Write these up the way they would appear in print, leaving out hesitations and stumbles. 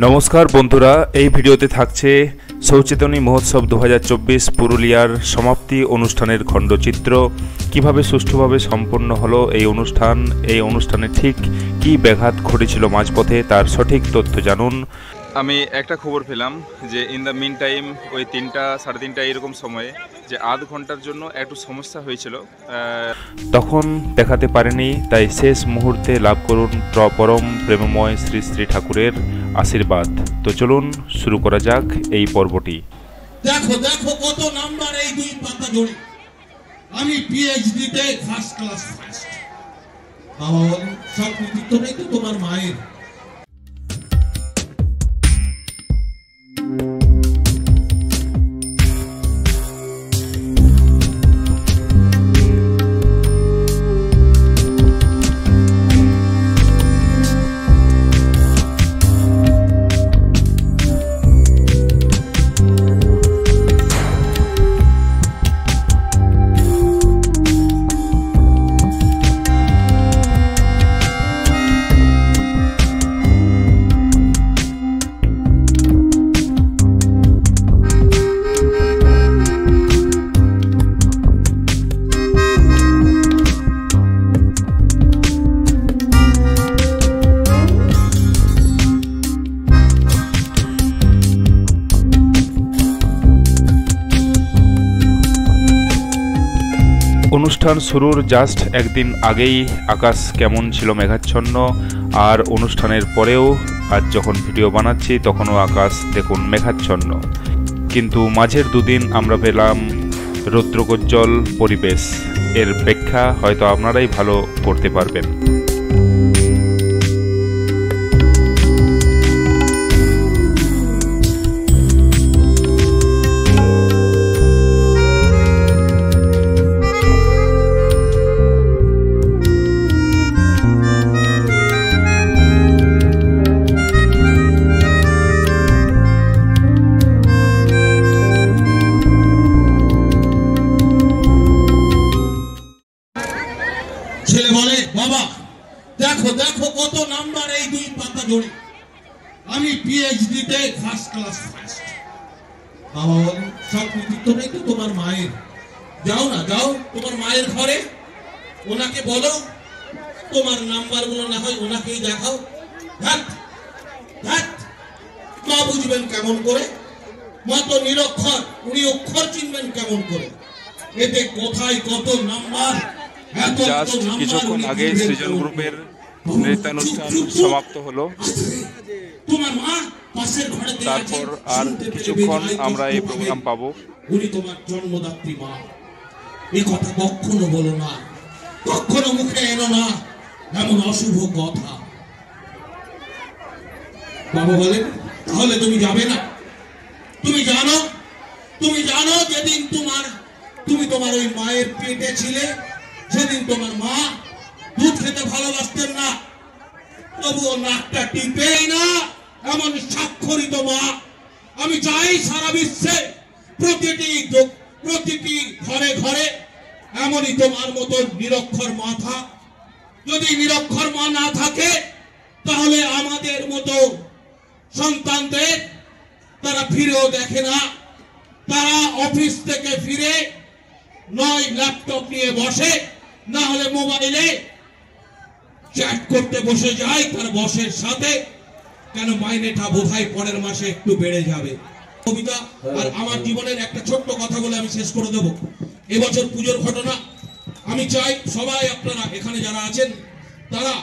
নমস্কার বন্ধুরা, এই ভিডিওতে থাকছে সৌচেতনী মহোৎসব 2024 পুরুলিয়ার সমাপ্তি অনুষ্ঠানের খণ্ডচিত্র। কিভাবে সুষ্ঠুভাবে সম্পন্ন হলো এই অনুষ্ঠানে ঠিক কী ব্যাঘাত ঘটেছিল মাঝপথে তার সঠিক তথ্য জানুন। আমি একটা খবর পেলাম যে ইন দ্য মিন টাইম ওই 3টা সাড়ে 3টা এরকম সময়ে যে আধ ঘন্টার জন্য একটু সমস্যা হয়েছিল, তখন দেখাতে পারেনি, তাই শেষ মুহূর্তে লাভ করুন পরম প্রেমময় শ্রী শ্রী ঠাকুরের আশীর্বাদ। তো চলুন শুরু করা যাক এই পর্বটি। দেখো দেখো কত নাম্বার এই দুই পাতা জুড়ে। আমি পিএইচডি তে ফার্স্ট ক্লাস ফার্স্ট। বাবা বলেন সব কৃতিত্ব নেই তো তোমার মায়ের। অনুষ্ঠান শুরুর জাস্ট একদিন আগেই আকাশ কেমন ছিল মেঘাচ্ছন্ন, আর অনুষ্ঠানের পরেও আজ যখন ভিডিও বানাচ্ছি তখনও আকাশ দেখুন মেঘাচ্ছন্ন। কিন্তু মাঝের দুদিন আমরা পেলাম রৌদ্রোজ্জ্বল পরিবেশ। এর ব্যাখ্যা হয়তো আপনারাই ভালো করতে পারবেন। ছেলে বলে বাবা দেখো দেখো কত নাম্বার এই দুই পাতা জুড়ে। আমি পিএইচডি তে ফার্স্ট ক্লাস ফার্স্ট। বাবা বলেন সব কৃতিত্ব নেই তো তোমার মায়ের। যাও না যাও তোমার মায়ের ঘরে, ওনাকে বলো তোমার নাম্বারগুলো না হয় ওনাকেই দেখাও। মা বুঝবেন কেমন করে? মা তো নিরক্ষর, উনি অক্ষর চিনবেন কেমন করে? এতে কোথায় কত নাম্বার। জাস্ট কিছুক্ষণ আগে সৃজন গ্রুপের নৃত্যানুষ্ঠান সমাপ্ত হলো। তারপর আর কিছুক্ষণ আমরা এই প্রোগ্রাম পাবো। উনি তোমার জন্মদাত্রী মা, এই কথা কখনো বলো না, কখনো মুখে এনো না এমন অশুভ কথা। বাবা বলেন তাহলে তুমি যাবে না? তুমি জানো যেদিন তুমি তোমার ওই মায়ের পেটে ছিলে, সেদিন তোমার মা দুধ খেতে ভালোবাসতেন না, তবুও নাকটা টিপেই না এমন স্বাক্ষরিত মা। আমি চাই সারা বিশ্বে প্রতিটি ঘরে ঘরে এমনই তোমার মতো নিরক্ষর মা থাক। যদি নিরক্ষর মা না থাকে তাহলে আমাদের মতো সন্তানদের তারা ফিরেও দেখে না। তারা অফিস থেকে ফিরে নয় ল্যাপটপ নিয়ে বসে, না হলে মোবাইলে চ্যাট করতে বসে যায় তার বসের সাথে। কেন? মাইনেটা বোধহয় পরের মাসে একটু বেড়ে যাবে। কবিতা আর আমার জীবনের একটা ছোট্ট কথা বলে আমি শেষ করে দেব। এবছর পুজোর ঘটনা আমি চাই সবাই আপনারা এখানে যারা আছেন তারা,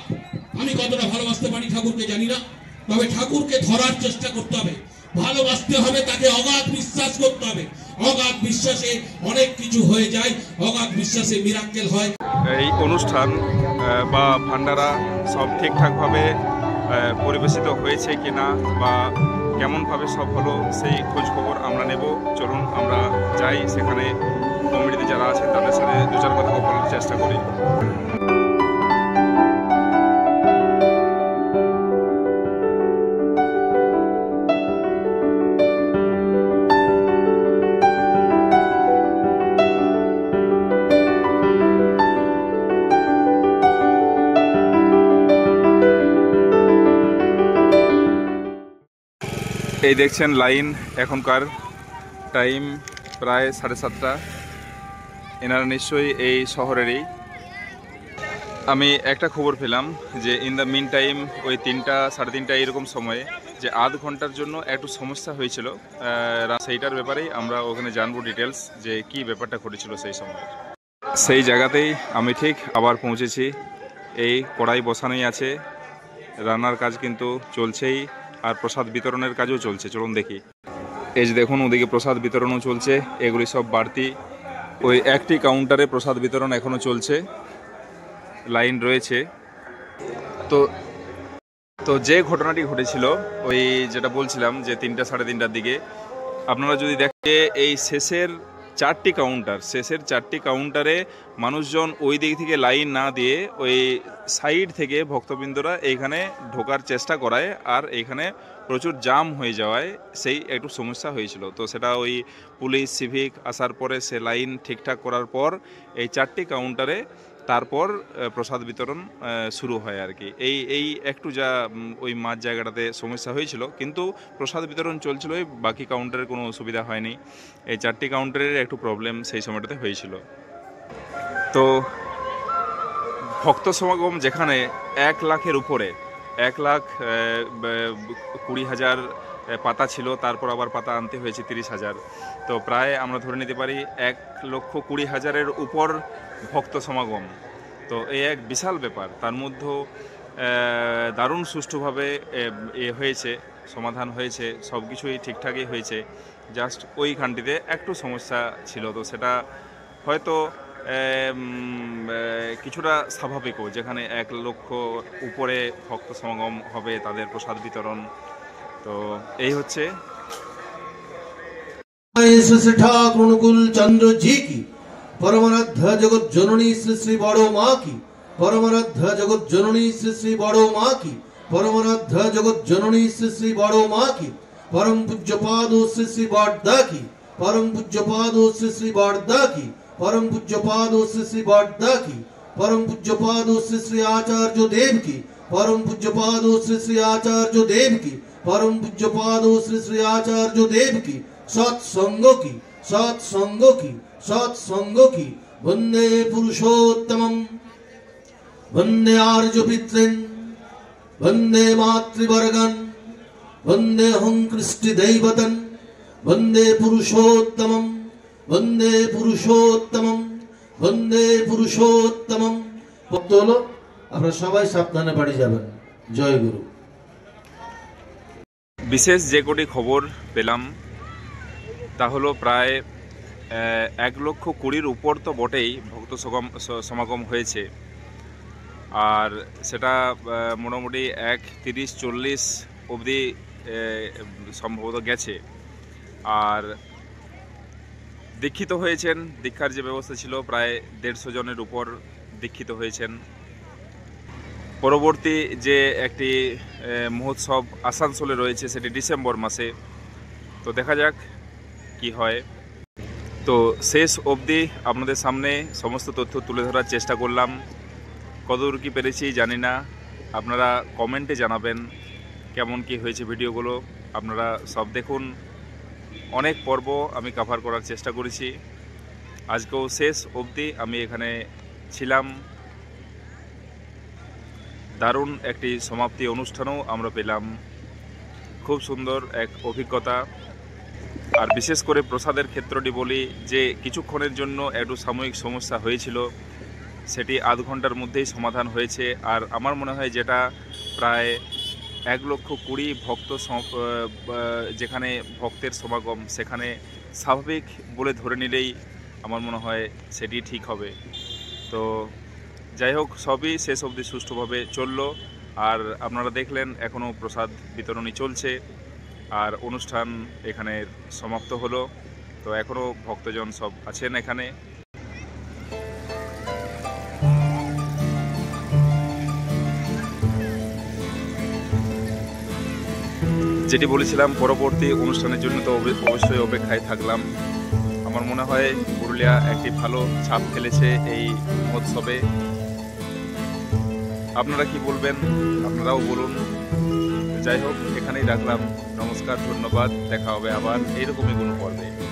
আমি কতটা ভালোবাসতে পারি ঠাকুরকে জানি না, তবে ঠাকুরকে ধরার চেষ্টা করতে হবে, ভালোবাসতে হবে, তাকে অগাধ বিশ্বাস করতে হবে। অগাধ বিশ্বাসে অনেক কিছু হয়ে যায়, অগাধ বিশ্বাসে মিরাক্কেল হয়। এই অনুষ্ঠান বা ভান্ডারা সব ঠিকঠাকভাবে পরিবেশিত হয়েছে কিনা বা কেমনভাবে সব হলো সেই খোঁজ খবর আমরা নেব। চলুন আমরা যাই সেখানে, কমিটিতে যারা আছেন তাদের সাথে দু চার কথা বলার চেষ্টা করি। এই দেখছেন লাইন, এখনকার টাইম প্রায় 7:30। এনারা নিশ্চয়ই এই শহরেরই। আমি একটা খবর পেলাম যে ইন দ্য মিন টাইম ওই 3টা 3:30 এরকম সময়ে যে আধ ঘন্টার জন্য একটু সমস্যা হয়েছিল, সেইটার ব্যাপারেই আমরা ওখানে জানবো ডিটেলস যে কি ব্যাপারটা ঘটেছিল সেই সময়। সেই জায়গাতেই আমি ঠিক আবার পৌঁছেছি। এই কড়াই বসানোই আছে, রান্নার কাজ কিন্তু চলছেই, আর প্রসাদ বিতরণের কাজও চলছে। চলুন দেখি। এই যে দেখুন, ওদিকে প্রসাদ বিতরণও চলছে। এগুলি সব বাড়তি। ওই একটি কাউন্টারে প্রসাদ বিতরণ এখনও চলছে, লাইন রয়েছে। তো যে ঘটনাটি ঘটেছিল, ওই যেটা বলছিলাম যে 3টা 3:30টার দিকে, আপনারা যদি দেখে এই শেষের 4টি কাউন্টারে মানুষজন ওই দিক থেকে লাইন না দিয়ে ওই সাইড থেকে ভক্তবৃন্দরা এইখানে ঢোকার চেষ্টা করায়, আর এইখানে প্রচুর জাম হয়ে যাওয়ায় সেই একটু সমস্যা হয়েছিল। তো সেটা ওই পুলিশ সিভিক আসার পরে সে লাইন ঠিকঠাক করার পর এই 4টি কাউন্টারে তারপর প্রসাদ বিতরণ শুরু হয় আর কি। এই একটু যা ওই মাঝ জায়গাটাতে সমস্যা হয়েছিল, কিন্তু প্রসাদ বিতরণ চলছিল, বাকি কাউন্টারের কোনো অসুবিধা হয়নি। এই 4টি কাউন্টারের একটু প্রবলেম সেই সময়টাতে হয়েছিল। তো ভক্ত সমাগম যেখানে 1 লাখের উপরে, 1,20,000 পাতা ছিল, তারপর আবার পাতা আনতে হয়েছে 30,000। তো প্রায় আমরা ধরে নিতে পারি 1,20,000-এর উপর ভক্ত সমাগম। তো এই এক বিশাল ব্যাপার। তার মধ্যেও দারুণ সুষ্ঠুভাবে হয়েছে, সমাধান হয়েছে, সব কিছুই ঠিকঠাকই হয়েছে। জাস্ট ওইখানটিতে একটু সমস্যা ছিল, তো সেটা হয়তো কিছুটা স্বাভাবিকও, যেখানে 1 লক্ষ উপরে ভক্ত সমাগম হবে, তাদের প্রসাদ বিতরণ। তো এই হচ্ছে। श्री ठाकुर अनुकूल चंद्र जी की परमाराध्य जगत जननी श्री श्री बड़ो माँ की परमाराध्य जगत जननी श्री श्री बड़ो माँ की परमाराध्य जगत जननी श्री श्री बड़ो माँ की परम पूज्य पादो श्री श्री बाडदा की परम पूज्य पादो श्री श्री बाडदा की परम पूज्य पादो श्री श्री बाडदा की परम पूज्य पादो श्री श्री आचार्य देव की परम पूज्य पादो श्री श्री आचार्य देव की परम पूज्य पादो श्री श्री आचार्य देव की सत्संग की वंदे पुरुषोत्तमं वंदे आर्य पितृन् वंदे मातृवर्गन् वंदे हं कृष्टि दैवतन् वंदे पुरुषोत्तमं वंदे पुरुषोत्तमं वंदे पुरुषोत्तमं। ভক্ত হলো, আপনারা সবাই সাবধানে বাড়ি যাবেন। জয় গুরু। বিশেষ যে কোটি খবর পেলাম তা হলো প্রায় 1,20,000-এর উপর তো বটেই ভক্ত সমাগম হয়েছে, আর সেটা মোটামুটি 1:30-1:40 অবধি সম্ভবত গেছে। আর দীক্ষিত হয়েছেন, দীক্ষার যে ব্যবস্থা ছিল প্রায় 150 জনের উপর দীক্ষিত হয়েছেন। পরবর্তী যে একটি মহোৎসব আসানসোলে রয়েছে, সেটি ডিসেম্বর মাসে। তো দেখা যাক কি হয়। তো শেষ অবধি আপনাদের সামনে সমস্ত তথ্য তুলে ধরার চেষ্টা করলাম। কতদূর কি পেরেছি জানি না, আপনারা কমেন্টে জানাবেন কেমন কি হয়েছে ভিডিওগুলো। আপনারা সব দেখুন, অনেক পর্ব আমি কভার করার চেষ্টা করেছি। আজকেও শেষ অবধি আমি এখানে ছিলাম। দারুণ একটি সমাপ্তি অনুষ্ঠানও আমরা পেলাম, খুব সুন্দর এক অভিজ্ঞতা। আর বিশেষ করে প্রসাদের ক্ষেত্রটি বলি যে কিছুক্ষণের জন্য একটু সাময়িক সমস্যা হয়েছিল, সেটি আধ ঘন্টার মধ্যেই সমাধান হয়েছে। আর আমার মনে হয় যেটা প্রায় 1,20,000 ভক্ত যেখানে ভক্তের সমাগম, সেখানে স্বাভাবিক বলে ধরে নিলেই আমার মনে হয় সেটি ঠিক হবে। তো যাই হোক, সবই শেষ অবধি সুষ্ঠুভাবে চললো। আর আপনারা দেখলেন এখনও প্রসাদ বিতরণী চলছে, আর অনুষ্ঠান এখানে সমাপ্ত হলো। তো এখনও ভক্তজন সব আছেন এখানে। যেটি বলেছিলাম, পরবর্তী অনুষ্ঠানের জন্য তো অবশ্যই অপেক্ষায় থাকলাম। আমার মনে হয় পুরুলিয়া একটি ভালো ছাপ ফেলেছে এই মহোৎসবে। আপনারা কি বলবেন? আপনারাও বলুন। যাই হোক, এখানেই রাখলাম। নমস্কার, ধন্যবাদ। দেখা হবে আবার এইরকমই কোনো পর্বে।